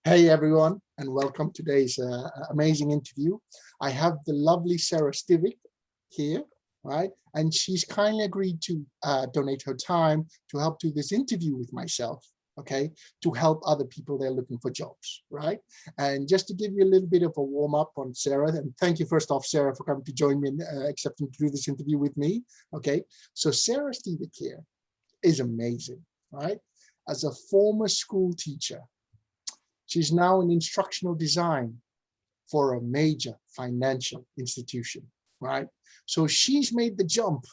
Hey everyone, and welcome to today's amazing interview. I have the lovely Sara Stevick here, right? And she's kindly agreed to donate her time to help do this interview with myself, okay? To help other people that are looking for jobs, right? And just to give you a little bit of a warm up on Sara, and thank you first off, Sara, for coming to join me and accepting to do this interview with me, okay? So Sara Stevick here is amazing, right? As a former school teacher, she's now in instructional design for a major financial institution, right? So she's made the jump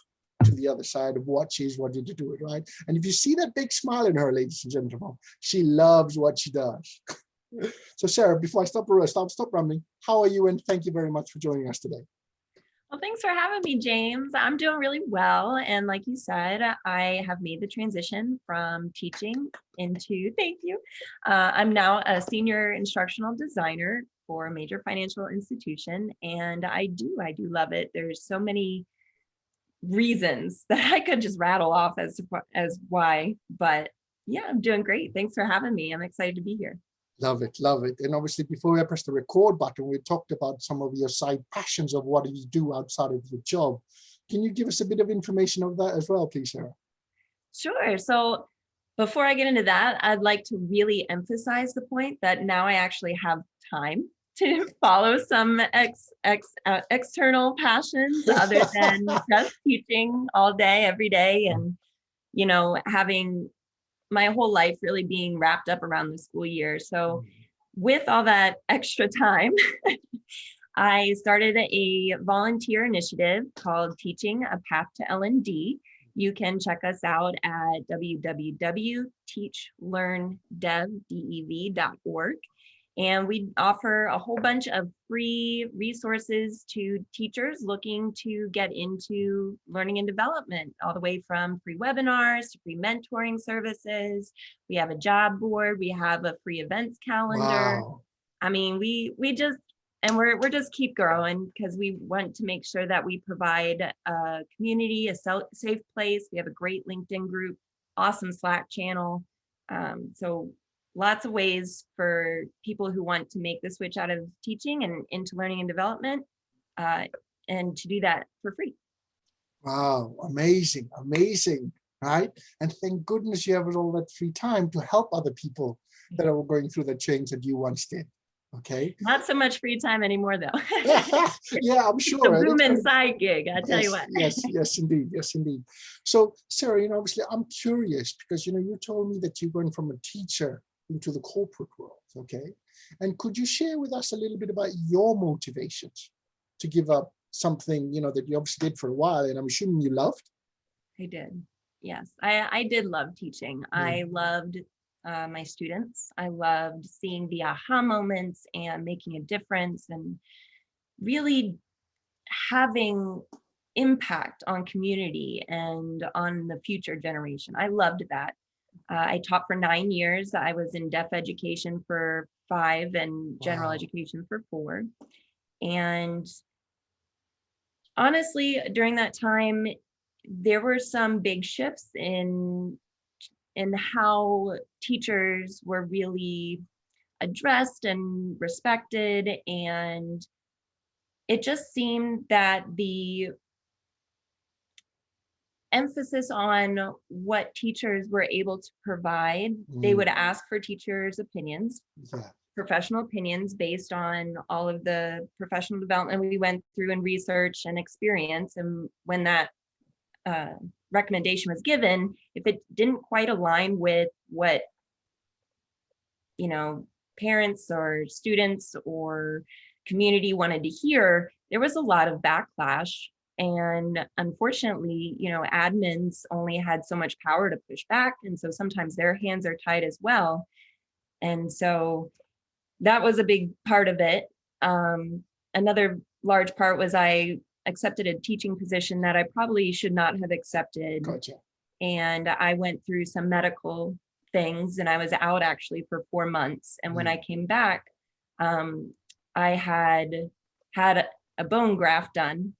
to the other side of what she's wanted to do it, right? And if you see that big smile in her, ladies and gentlemen, she loves what she does. So Sara, before I stop rambling, how are you? And thank you very much for joining us today. Well, thanks for having me, James. I'm doing really well. And like you said, I have made the transition from teaching into, thank you. I'm now a senior instructional designer for a major financial institution. And I do love it. There's so many reasons that I could just rattle off as why, but yeah, I'm doing great. Thanks for having me. I'm excited to be here. Love it, love it. And obviously, before we press the record button, we talked about some of your side passions of what you do outside of your job. Can you give us a bit of information of that as well, please, Sara? Sure. So before I get into that, I'd like to really emphasize the point that now I actually have time to follow some external passions other than just teaching all day, every day, and having my whole life really being wrapped up around the school year. So with all that extra time, I started a volunteer initiative called Teaching a Path to L&D. You can check us out at www.teachlearndev.org. And we offer a whole bunch of free resources to teachers looking to get into learning and development, all the way from free webinars to free mentoring services. We have a job board. We have a free events calendar. Wow. I mean, we just, and we're just keep growing because we want to make sure that we provide a community, a safe place. We have a great LinkedIn group, awesome Slack channel. So lots of ways for people who want to make the switch out of teaching and into learning and development, and to do that for free. Wow, amazing, amazing, right? And thank goodness you have all that free time to help other people that are going through the change that you once did. Okay. Not so much free time anymore, though. Yeah, I'm sure. It's a booming side gig, I tell you what. Yes, indeed. Yes, indeed. So, Sara, obviously, I'm curious because, you told me that you went from a teacher into the corporate world, okay? And could you share with us a little bit about your motivations to give up something, that you obviously did for a while, and I'm assuming you loved? I did. Yes, I did love teaching. I loved my students. I loved seeing the aha moments and making a difference and really having impact on community and on the future generation. I loved that. I taught for 9 years. I was in deaf education for 5 and general education for 4. And honestly, during that time, there were some big shifts in how teachers were really addressed and respected. And it just seemed that the emphasis on what teachers were able to provide, they would ask for teachers' opinions, professional opinions based on all of the professional development we went through and research and experience. And when that recommendation was given, if it didn't quite align with what parents or students or community wanted to hear, there was a lot of backlash. And unfortunately, admins only had so much power to push back. And so sometimes their hands are tied as well. And so that was a big part of it. Another large part was I accepted a teaching position that I probably should not have accepted. Gotcha. And I went through some medical things and I was out actually for 4 months. And when I came back, I had a bone graft done.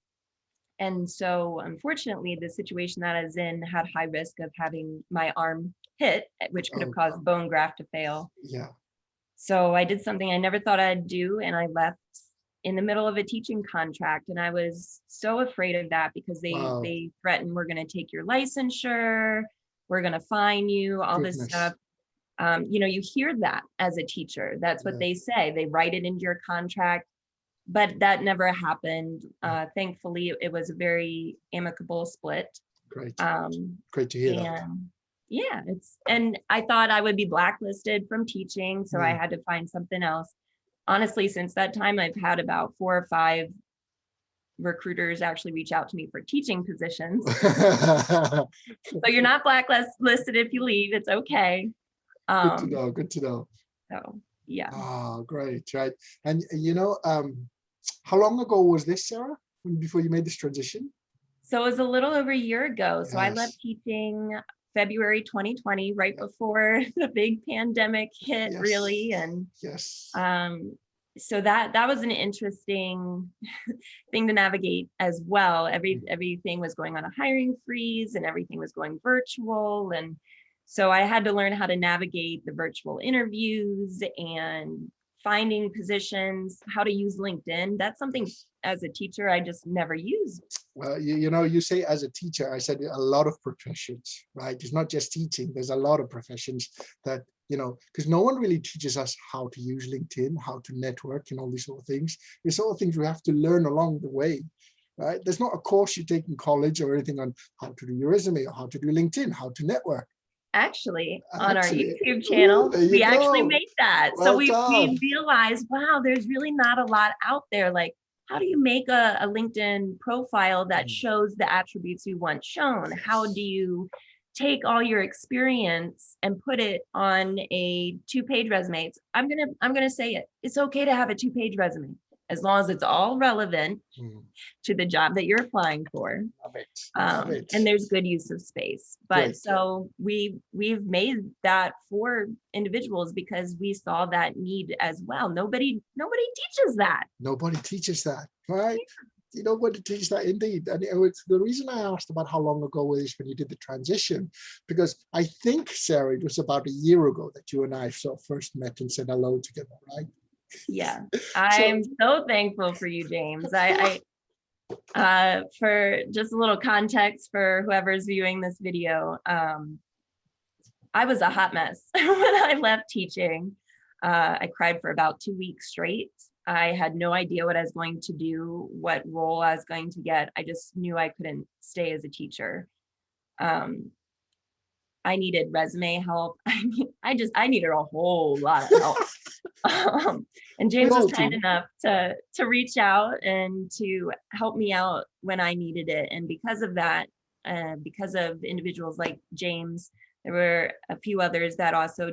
And so unfortunately, the situation that I was in had high risk of having my arm hit, which could have caused bone graft to fail. Yeah. So I did something I never thought I'd do, and I left in the middle of a teaching contract. And I was so afraid of that because Wow, they threatened, we're going to take your licensure, we're going to fine you, all this stuff. goodness. You know, you hear that as a teacher. That's what Yeah, they say. They write it into your contract, but that never happened. Thankfully, it was a very amicable split. great. Um, Great to hear that. and yeah, and I thought I would be blacklisted from teaching, so I Mm. had to find something else. Honestly, since that time, I've had about 4 or 5 recruiters actually reach out to me for teaching positions. So you're not blacklisted if you leave, it's okay. Good to Um, know. Good to know. so yeah. Ah, great. Right. And how long ago was this, Sarah? Before you made this transition? So it was a little over a year ago. So I left Yes. teaching February 2020, right before the big pandemic hit, Yes. really. And Yes. so that was an interesting thing to navigate as well. Mm. Everything was going on a hiring freeze and everything was going virtual. And so I had to learn how to navigate the virtual interviews and finding positions, how to use LinkedIn. That's something Yes. as a teacher I just never used. Well, you say as a teacher, I said a lot of professions, right? It's not just teaching. There's a lot of professions that, because no one really teaches us how to use LinkedIn, how to network and all these sort of things. It's all things we have to learn along the way, right? There's not a course you take in college or anything on how to do your resume or how to do LinkedIn, how to network. Actually, on our Actually, YouTube ooh, channel, there you we actually go. made that. So Well we done. realized, wow, there's really not a lot out there. Like, how do you make a LinkedIn profile that Mm. shows the attributes you want shown? How do Yes. you take all your experience and put it on a 2-page resume? I'm gonna say it. It's okay to have a 2-page resume as long as it's all relevant Mm. to the job that you're applying for. Love it. Love it. And there's good use of space. But Great. so we've made that for individuals because we saw that need as well. Nobody teaches that. Nobody teaches that, right? Nobody teaches that indeed. And it's the reason I asked about how long ago is when you did the transition, because I think, Sarah, it was about a year ago that you and I first met and said hello together, right? Yeah, So I'm so thankful for you, James. For just a little context for whoever's viewing this video, I was a hot mess when I left teaching. I cried for about 2 weeks straight. I had no idea what I was going to do, what role I was going to get. I just knew I couldn't stay as a teacher. I needed resume help. I needed a whole lot of help. And we James was all kind do. enough to reach out and to help me out when I needed it. And because of that, because of individuals like James, there were a few others that also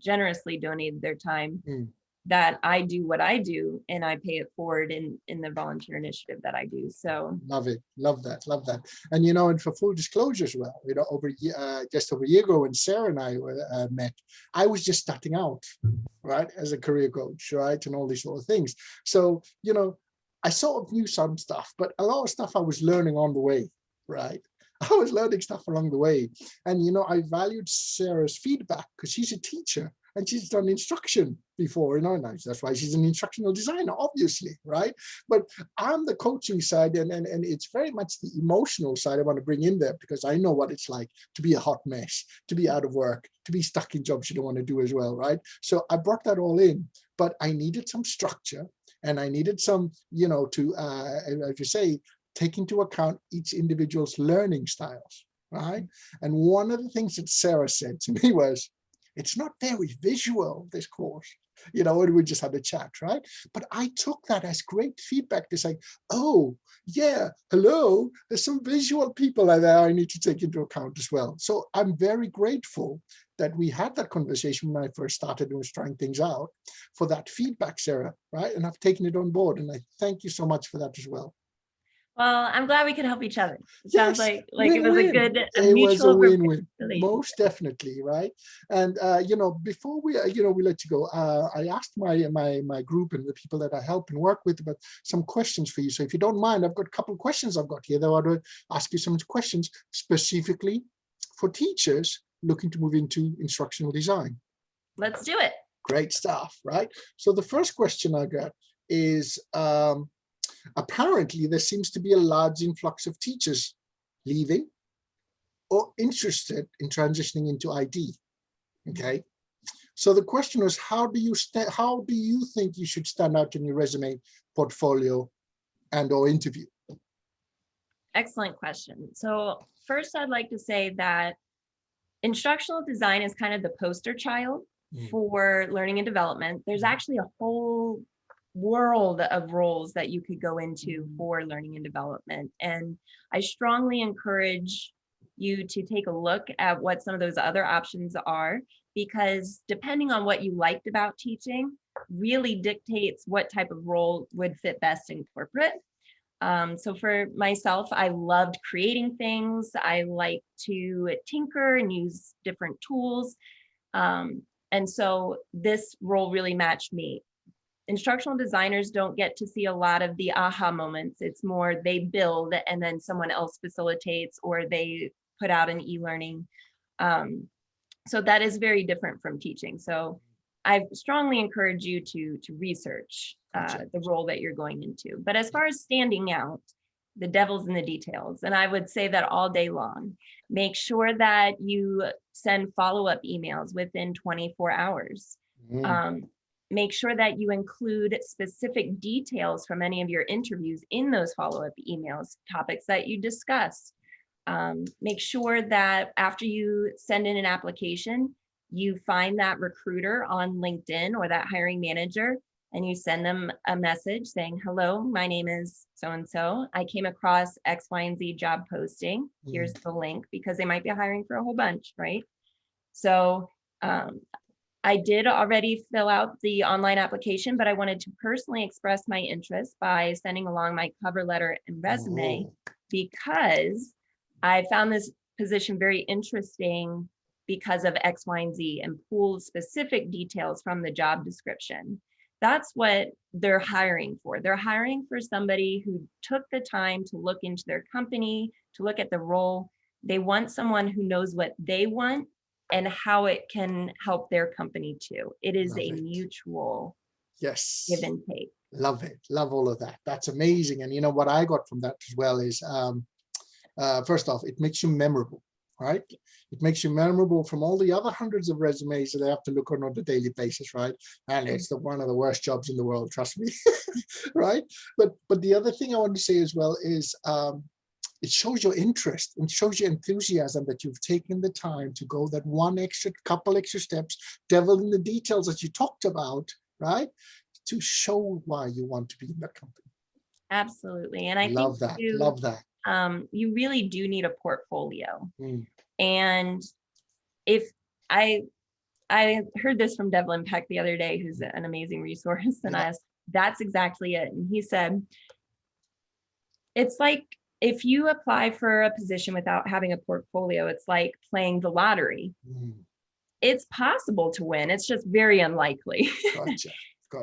generously donated their time, Mm. that I do what I do and I pay it forward in the volunteer initiative that I do. So Love it. Love that. Love that. And, and for full disclosure as well, just over a year ago when Sarah and I met, I was just starting out, right, as a career coach, right, and all these sort of things. So, I sort of knew some stuff, but a lot of stuff I was learning on the way, right? I was learning stuff along the way. And, I valued Sarah's feedback because she's a teacher and she's done instruction before, and that's why she's an instructional designer, obviously, right? But I'm the coaching side, and it's very much the emotional side I want to bring in there, because I know what it's like to be a hot mess, to be out of work, to be stuck in jobs you don't want to do as well, right? So I brought that all in, but I needed some structure, and I needed some, to, as you say, take into account each individual's learning styles, right? And one of the things that Sarah said to me was, it's not very visual, this course, and we just had a chat, right? But I took that as great feedback to say, oh, yeah, hello, there's some visual people there I need to take into account as well. So I'm very grateful that we had that conversation when I first started and was trying things out, for that feedback, Sarah, right? And I've taken it on board, and I thank you so much for that as well. well, I'm glad we could help each other. It sounds Yes, like it was win-win. a It was a mutual win-win, relationship. most definitely, right? And before we let you go, I asked my group and the people that I help and work with about some questions for you. So if you don't mind, I've got a couple of questions I've got here that I want to ask you some questions specifically for teachers looking to move into instructional design. Let's do it. Great stuff, right? So the first question I got is, apparently there seems to be a large influx of teachers leaving or interested in transitioning into ID. Okay. So the question was, how do you think you should stand out in your resume, portfolio, and or interview? Excellent question. So first, I'd like to say that instructional design is kind of the poster child for learning and development. There's actually a whole world of roles that you could go into for learning and development. And I strongly encourage you to take a look at what some of those other options are, because depending on what you liked about teaching really dictates what type of role would fit best in corporate. So for myself, I loved creating things. I like to tinker and use different tools. And so this role really matched me. Instructional designers don't get to see a lot of the aha moments. It's more they build and then someone else facilitates, or they put out an e-learning. So that is very different from teaching. So I strongly encourage you to research the role that you're going into. But as far as standing out, the devil's in the details. And I would say that all day long. Make sure that you send follow-up emails within 24 hours. Make sure that you include specific details from any of your interviews in those follow-up emails, topics that you discuss. Make sure that after you send in an application, you find that recruiter on LinkedIn or that hiring manager, and you send them a message saying, hello, my name is so-and-so. I came across X, Y, and Z job posting. Here's the link, because they might be hiring for a whole bunch, right? So I did already fill out the online application, but I wanted to personally express my interest by sending along my cover letter and resume, because I found this position very interesting because of X, Y, and Z, and pulled specific details from the job description. That's what they're hiring for. They're hiring for somebody who took the time to look into their company, to look at the role. They want someone who knows what they want and how it can help their company too. It is a mutual give and take. Love it. Love all of that. That's amazing. And you know what I got from that as well is, first off, it makes you memorable, right? It makes you memorable from all the other hundreds of resumes that they have to look on a daily basis, right? And it's one of the worst jobs in the world, trust me, right? But the other thing I want to say as well is, it shows your interest and shows your enthusiasm that you've taken the time to go that couple extra steps, devil in the details that you talked about, right? To show why you want to be in that company. Absolutely. And I love think that. Love that. You really do need a portfolio. And if I heard this from Devlin Peck the other day, who's an amazing resource, and I asked, that's exactly it. And he said, it's like, if you apply for a position without having a portfolio, it's like playing the lottery. It's possible to win. It's just very unlikely. Gotcha.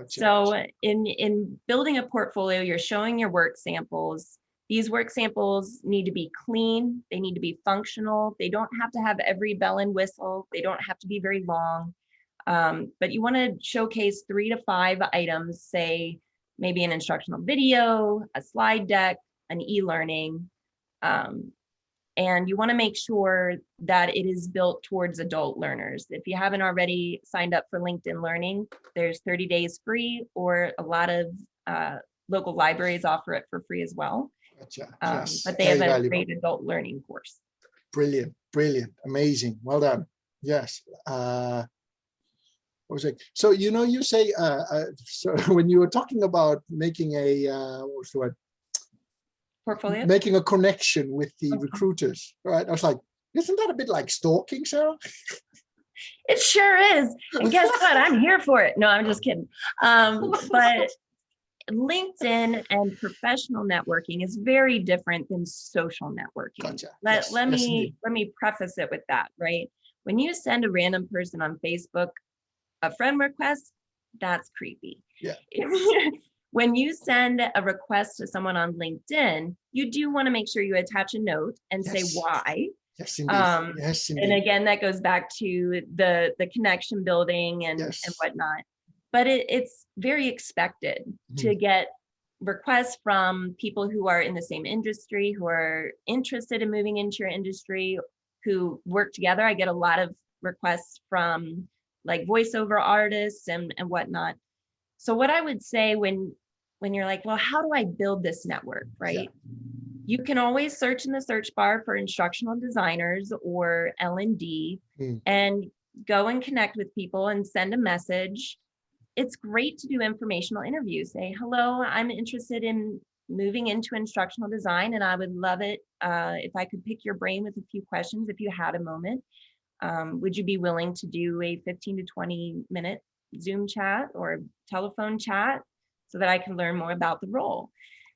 So in building a portfolio, you're showing your work samples. These work samples need to be clean. They need to be functional. They don't have to have every bell and whistle. They don't have to be very long. But you want to showcase 3 to 5 items, say maybe an instructional video, a slide deck, an e-learning. And you want to make sure that it is built towards adult learners. If you haven't already signed up for LinkedIn Learning, there's 30 days free, or a lot of local libraries offer it for free as well. Gotcha. But they have a great adult learning course. Brilliant, amazing, well done. Yes. What was it? So you say so when you were talking about making a what's the word? Portfolio? Making a connection with the recruiters, right? I was like, isn't that a bit like stalking, Sarah? It sure is. And guess what? I'm here for it. No, I'm just kidding. But LinkedIn and professional networking is very different than social networking. Gotcha. Let me preface it with that, right? When you send a random person on Facebook a friend request, that's creepy. Yeah. When you send a request to someone on LinkedIn, you do want to make sure you attach a note and say why. Yes, indeed. Yes, And indeed. again, that goes back to the connection building and Yes. whatnot. But it's very expected to Mhm. get requests from people who are in the same industry, who are interested in moving into your industry, who work together. I get a lot of requests from like voiceover artists and whatnot. So what I would say when you're like, well, how do I build this network, Yeah. right? You can always search in the search bar for instructional designers or L&D Mm. and go and connect with people and send a message. It's great to do informational interviews. Say, hello, I'm interested in moving into instructional design, and I would love it if I could pick your brain with a few questions if you had a moment. Would you be willing to do a 15 to 20-minute Zoom chat or telephone chat so that I can learn more about the role?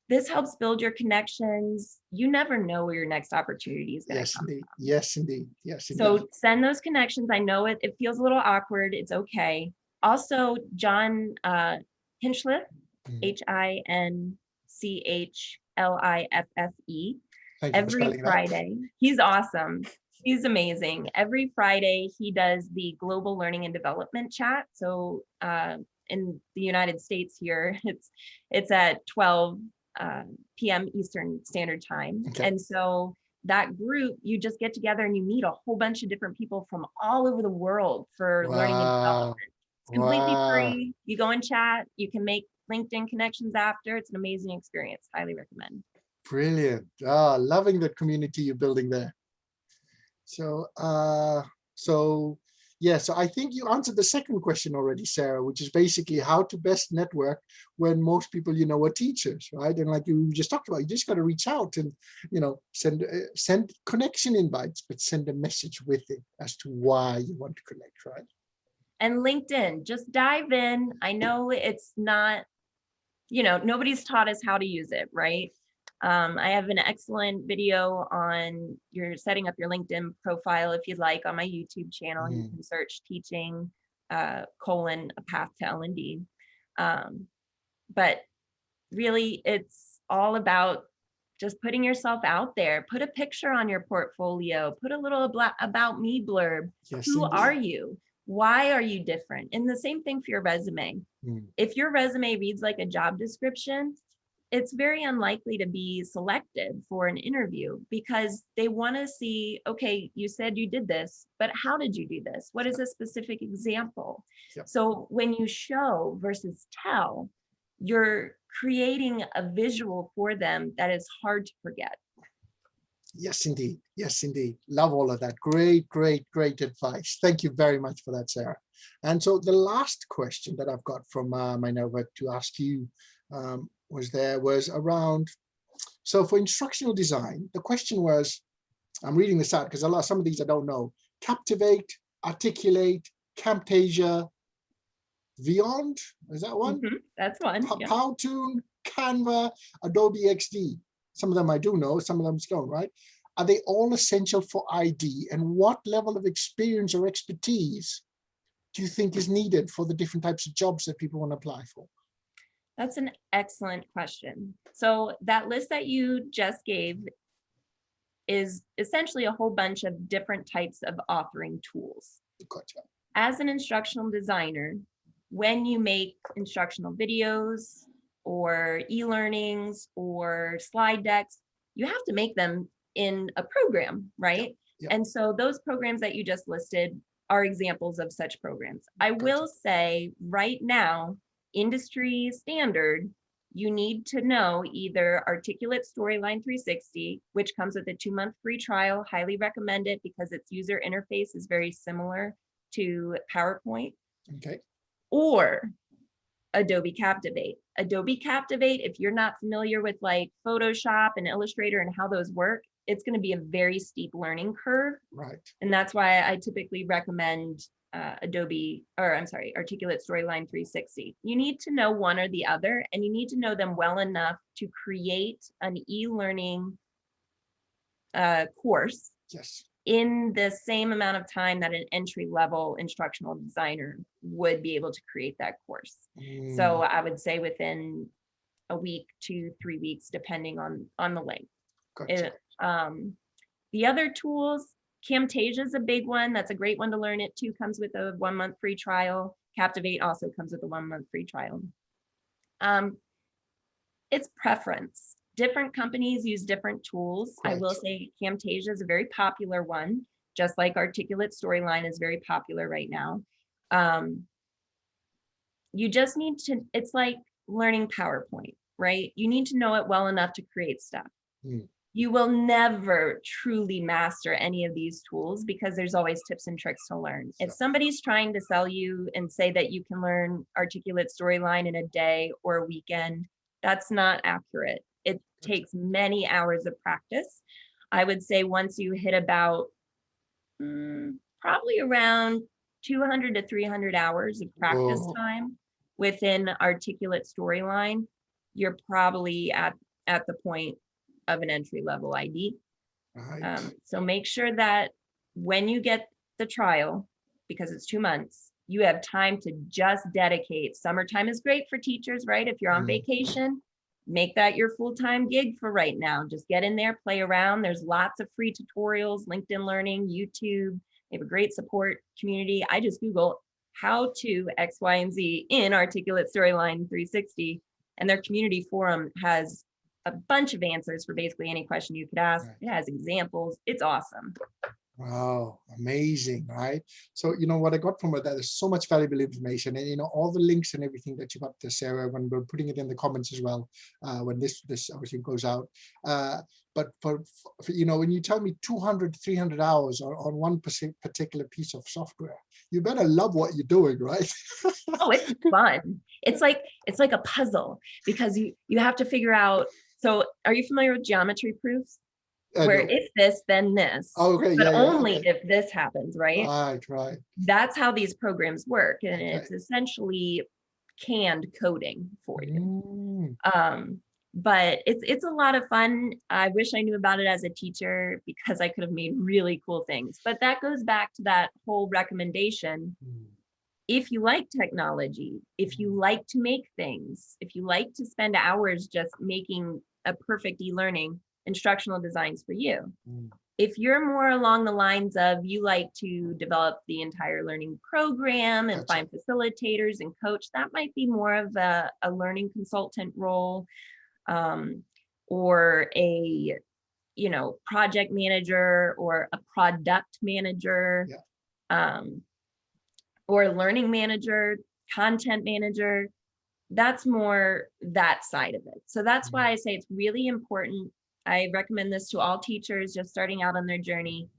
This helps build your connections. You never know where your next opportunity is going to Yes, come. indeed. Yes, indeed. Yes, indeed. So send those connections. I know it feels a little awkward. It's okay. Also, John Hinchliffe, Mm. Hinchliffe, Thank you for every spelling that. Friday. He's awesome. He's amazing. Every Friday, he does the Global Learning and Development Chat. So in the United States here, it's at 12 p.m. Eastern Standard Time. Okay. And so that group, you just get together and you meet a whole bunch of different people from all over the world for learning and development. Wow. It's completely Wow. free. You go and chat. You can make LinkedIn connections after. It's an amazing experience. Highly recommend. Brilliant. Loving the community you're building there. So, so I think you answered the second question already, Sarah, which is basically how to best network when most people, are teachers, right? And like you just talked about, you just got to reach out and, send connection invites, but send a message with it as to why you want to connect, right? And LinkedIn, just dive in. I know it's not, nobody's taught us how to use it, right? I have an excellent video on your setting up your LinkedIn profile if you'd like on my YouTube channel. You can search teaching a path to L&D. But really, it's all about just putting yourself out there. Put a picture on your portfolio. Put a little about me blurb. Yes, Who indeed. are you? Why are you different? And the same thing for your resume. If your resume reads like a job description, it's very unlikely to be selected for an interview because they want to see, okay, you said you did this, but how did you do this? What is a specific example? Yep. So when you show versus tell, you're creating a visual for them that is hard to forget. Yes, indeed. Yes, indeed. Love all of that. Great, great, great advice. Thank you very much for that, Sarah. And so the last question that I've got from my network to ask you was around, so for instructional design, the question was, I'm reading this out because some of these I don't know. Captivate, Articulate, Camtasia, Beyond, is that one? That's one. Yeah. Powtoon, Canva, Adobe XD. Some of them I do know, some of them don't, right? Are they all essential for ID? And what level of experience or expertise do you think is needed for the different types of jobs that people want to apply for? That's an excellent question. So that list that you just gave is essentially a whole bunch of different types of authoring tools. Gotcha. As an instructional designer, when you make instructional videos or e-learnings or slide decks, you have to make them in a program, right? Yep. And so those programs that you just listed are examples of such programs. I will say right now, industry standard, you need to know either Articulate Storyline 360, which comes with a 2-month free trial. Highly recommend it because its user interface is very similar to PowerPoint. Okay. Or Adobe Captivate. Adobe Captivate, if you're not familiar with like Photoshop and Illustrator and how those work, it's going to be a very steep learning curve. Right. And that's why I typically recommend Articulate Storyline 360. You need to know one or the other, and you need to know them well enough to create an e-learning course. Yes. In the same amount of time that an entry-level instructional designer would be able to create that course. So I would say within a week to 3 weeks, depending on the length. Gotcha. The other tools, Camtasia is a big one. That's a great one to learn it too. Comes with a 1-month free trial. Captivate also comes with a 1-month free trial. It's preference. Different companies use different tools. I will say Camtasia is a very popular one, just like Articulate Storyline is very popular right now. You just need to, it's like learning PowerPoint, right? You need to know it well enough to create stuff. You will never truly master any of these tools because there's always tips and tricks to learn. If somebody's trying to sell you and say that you can learn Articulate Storyline in a day or a weekend, that's not accurate. It takes many hours of practice. I would say once you hit about probably around 200 to 300 hours of practice time within Articulate Storyline, you're probably at the point of an entry-level ID. So make sure that when you get the trial, because it's 2 months, you have time to just dedicate. Summertime is great for teachers, right? If you're on vacation, make that your full-time gig for right now. Just get in there, play around. There's lots of free tutorials, LinkedIn Learning, YouTube. They have a great support community. I just Google how to X, Y, and Z in Articulate Storyline 360, and their community forum has a bunch of answers for basically any question you could ask. It has examples. It's awesome. Wow, amazing, right? So, you know, what I got from it, there's so much valuable information, and, you know, all the links and everything that you got there, Sarah, when we're putting it in the comments as well, when this obviously goes out. But for, you know, when you tell me 200, 300 hours on one particular piece of software, you better love what you're doing, right? Oh, it's fun. It's like a puzzle because you have to figure out. So are you familiar with geometry proofs? Where if this, then this, but only if this happens, right? Right. That's how these programs work. And it's essentially canned coding for you. But it's a lot of fun. I wish I knew about it as a teacher because I could have made really cool things. But that goes back to that whole recommendation. If you like technology, if you like to make things, if you like to spend hours just making a perfect e-learning, instructional designs for you. If you're more along the lines of you like to develop the entire learning program and find facilitators and coach, that might be more of a learning consultant role, or a, you know, project manager or a product manager, or a learning manager, content manager. That's more that side of it. So that's why I say it's really important. I recommend this to all teachers just starting out on their journey.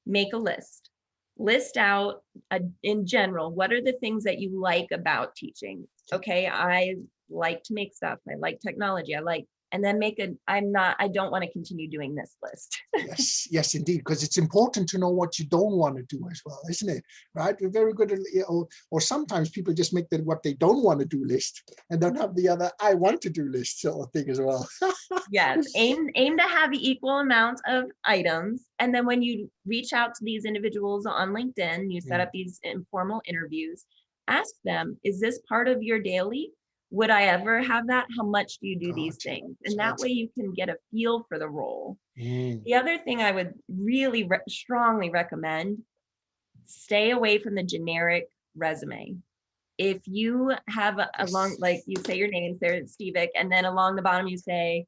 Make a list. List out in general, what are the things that you like about teaching? Okay, I like to make stuff. I like technology. And then I don't want to continue doing this list. Yes, indeed, because it's important to know what you don't want to do as well, isn't it? Right? We're very good at, or sometimes people just make what they don't want to do list and don't have the other I want to do list sort of thing as well. Yes, aim to have the equal amount of items. And then when you reach out to these individuals on LinkedIn, you set up these informal interviews, ask them, is this part of your daily? Would I ever have that? How much do you do these things? And that way you can get a feel for the role. The other thing I would really strongly recommend, stay away from the generic resume. If you have like you say your name, Sara Stevick, and then along the bottom you say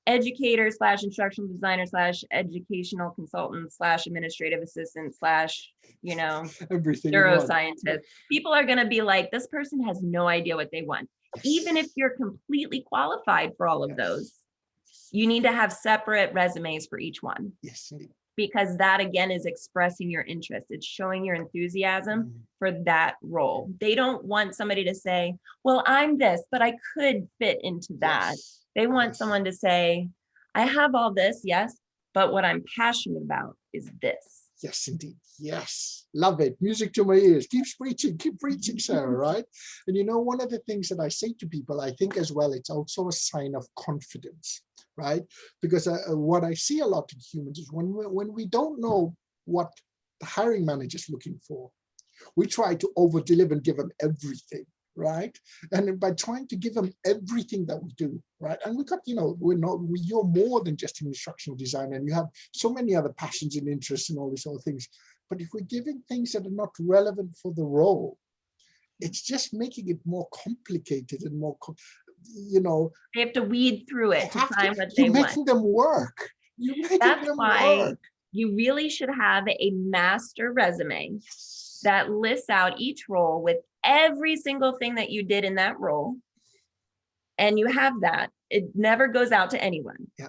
educator / instructional designer / educational consultant / administrative assistant / you know, everything neuroscientist, people are going to be like, this person has no idea what they want. Even if you're completely qualified for all of those, you need to have separate resumes for each one. Yes, indeed. Because that again is expressing your interest. It's showing your enthusiasm for that role. They don't want somebody to say, well, I'm this, but I could fit into that. They want someone to say, I have all this, yes, but what I'm passionate about is this. Yes, indeed. Yes. Love it. Music to my ears. Keep preaching, Sarah, right? And you know, one of the things that I say to people, I think as well, it's also a sign of confidence, right? Because what I see a lot in humans is when we don't know what the hiring manager is looking for, we try to over-deliver and give them everything, right? And by trying to give them everything that we do, right? And we got, you're more than just an instructional designer, and you have so many other passions and interests and all these other things. But if we're giving things that are not relevant for the role, it's just making it more complicated and more, They have to weed through it to find what they you're want. making them work. You're making That's them why work. you really should have a master resume that lists out each role with every single thing that you did in that role. And you have that. It never goes out to anyone. Yeah.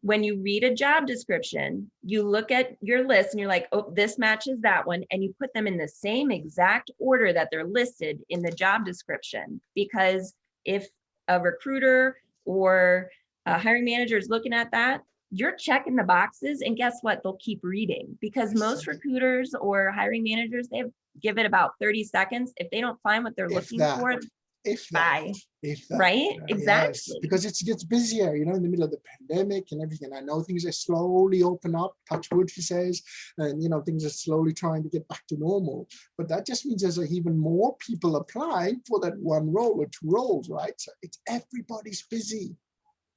When you read a job description, you look at your list and you're like, oh, this matches that one. And you put them in the same exact order that they're listed in the job description. Because if a recruiter or a hiring manager is looking at that, you're checking the boxes, and guess what? They'll keep reading, because most recruiters or hiring managers, they give it about 30 seconds. If they don't find what they're looking for, bye. Right? Exactly. Yes, because it gets busier, in the middle of the pandemic and everything. I know things are slowly open up, touch wood, he says, and things are slowly trying to get back to normal. But that just means there's even more people applying for that one role or two roles, right? So it's everybody's busy.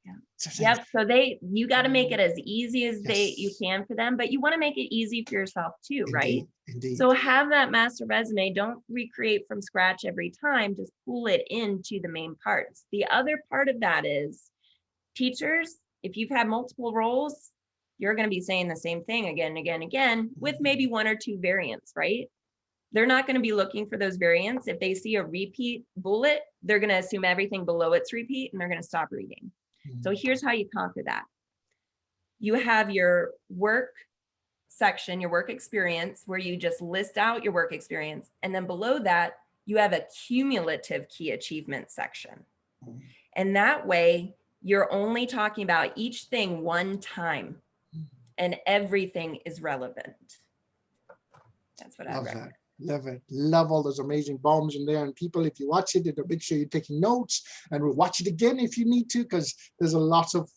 Yep. So you got to make it as easy as you can for them, but you want to make it easy for yourself too, right? Indeed. So have that master resume. Don't recreate from scratch every time. Just pull it into the main parts. The other part of that is teachers. If you've had multiple roles, you're going to be saying the same thing again and again and again with maybe one or two variants, right? They're not going to be looking for those variants. If they see a repeat bullet, they're going to assume everything below it's repeat, and they're going to stop reading. So here's how you conquer that. You have your work section, your work experience, where you just list out your work experience. And then below that, you have a cumulative key achievement section. And that way, you're only talking about each thing one time, and everything is relevant. That's what I recommend. Love it. Love all those amazing bombs in there. And people, if you watch it, make sure you're taking notes, and we'll watch it again if you need to, because there's a lot of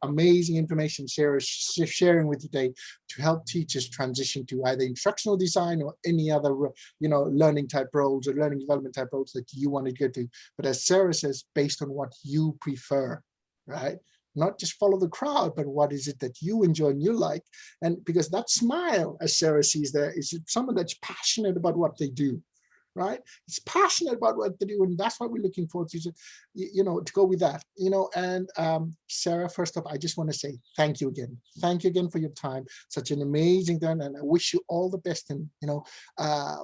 amazing information sharing with you today to help teachers transition to either instructional design or any other learning type roles or learning development type roles that you want to get to. But as Sarah says, based on what you prefer, right? Not just follow the crowd, but what is it that you enjoy and you like? And because that smile, as Sarah sees there, is someone that's passionate about what they do, right? It's passionate about what they do, and that's what we're looking for to go with that, And Sarah, first up, I just want to say thank you again. Thank you again for your time. Such an amazing thing, and I wish you all the best in,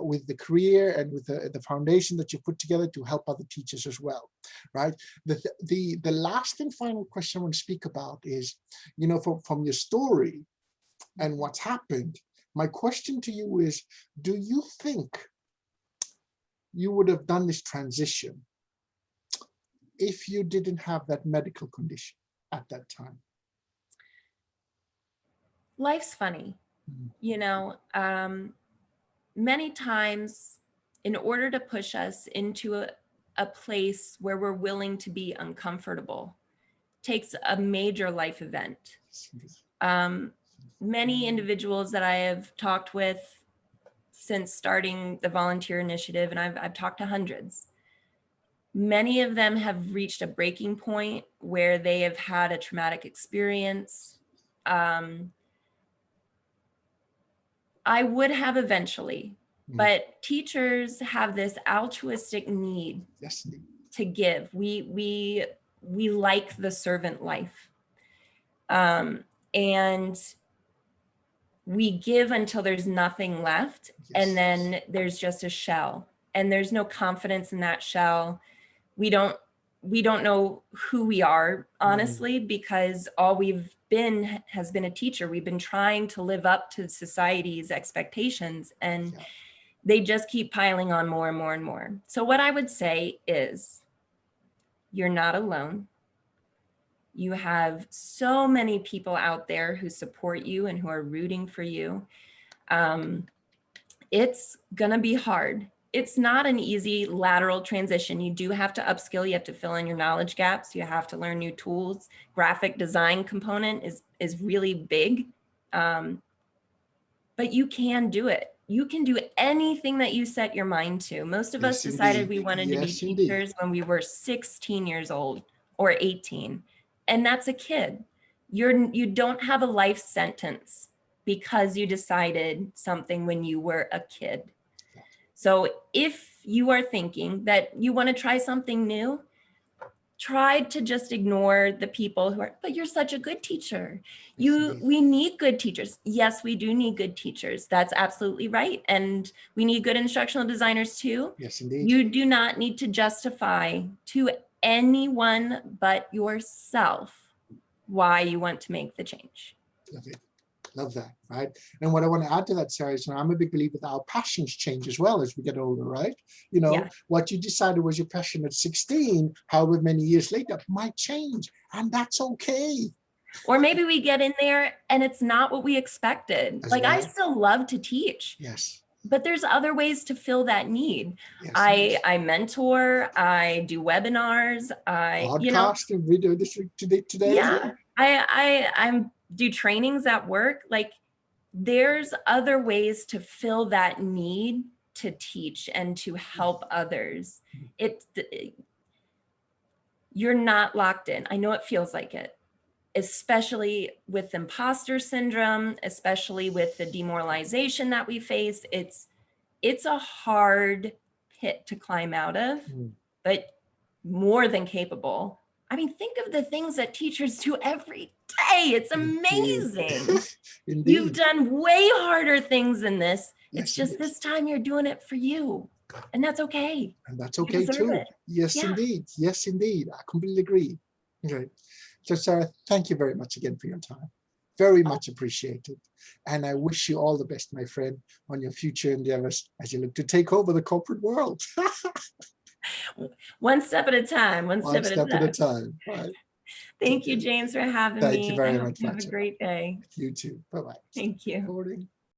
with the career and with the foundation that you put together to help other teachers as well, right? The last and final question I want to speak about is, from your story and what's happened, my question to you is, do you think you would have done this transition if you didn't have that medical condition at that time? Life's funny. Many times, in order to push us into a place where we're willing to be uncomfortable, takes a major life event. Many individuals that I have talked with since starting the volunteer initiative, and I've talked to hundreds, many of them have reached a breaking point where they have had a traumatic experience. I would have eventually, but teachers have this altruistic need to give. We like the servant life, and we give until there's nothing left, and then there's just a shell, and there's no confidence in that shell. We don't know who we are, honestly, because all we've been has been a teacher. We've been trying to live up to society's expectations, and they just keep piling on more and more and more. So what I would say is, you're not alone. You have so many people out there who support you and who are rooting for you. It's gonna be hard. It's not an easy lateral transition. You do have to upskill. You have to fill in your knowledge gaps. You have to learn new tools. Graphic design component is really big, but you can do it. you can do anything that you set your mind to. Most of us Yes, decided indeed. we wanted to be Yes, indeed. teachers when we were 16 years old or 18. And that's a kid. You don't have a life sentence because you decided something when you were a kid. So if you are thinking that you want to try something new, try to just ignore the people who are, but you're such a good teacher. We need good teachers. Yes, we do need good teachers. That's absolutely right. And we need good instructional designers too. Yes, indeed. You do not need to justify to anyone but yourself why you want to make the change. Love it. Love that, right? And what I want to add to that, Sarah, is I'm a big believer that our passions change as well as we get older, right? You know, what you decided was your passion at 16, however many years later, might change, and that's okay. Or maybe we get in there and it's not what we expected. Like, I still love to teach. Yes. But there's other ways to fill that need. Yes, I mentor, I do webinars, podcast and video today. Yeah, I do trainings at work. Like, there's other ways to fill that need to teach and to help others. You're not locked in. I know it feels like it, especially with imposter syndrome, especially with the demoralization that we face. It's a hard pit to climb out of, but more than capable. I mean, think of the things that teachers do every day. It's amazing. Indeed. You've done way harder things than this. Yes, it's just this time you're doing it for you. And that's okay. And that's okay too. Yes, indeed. Yes, indeed. I completely agree. Okay. So Sarah, thank you very much again for your time. Very much appreciated. And I wish you all the best, my friend, on your future endeavors as you look to take over the corporate world. One step at a time. One step at a time. Right. Thank you, James, for having me. Thank you very much. Have a great day. You too. Bye-bye. Thank you. Recording.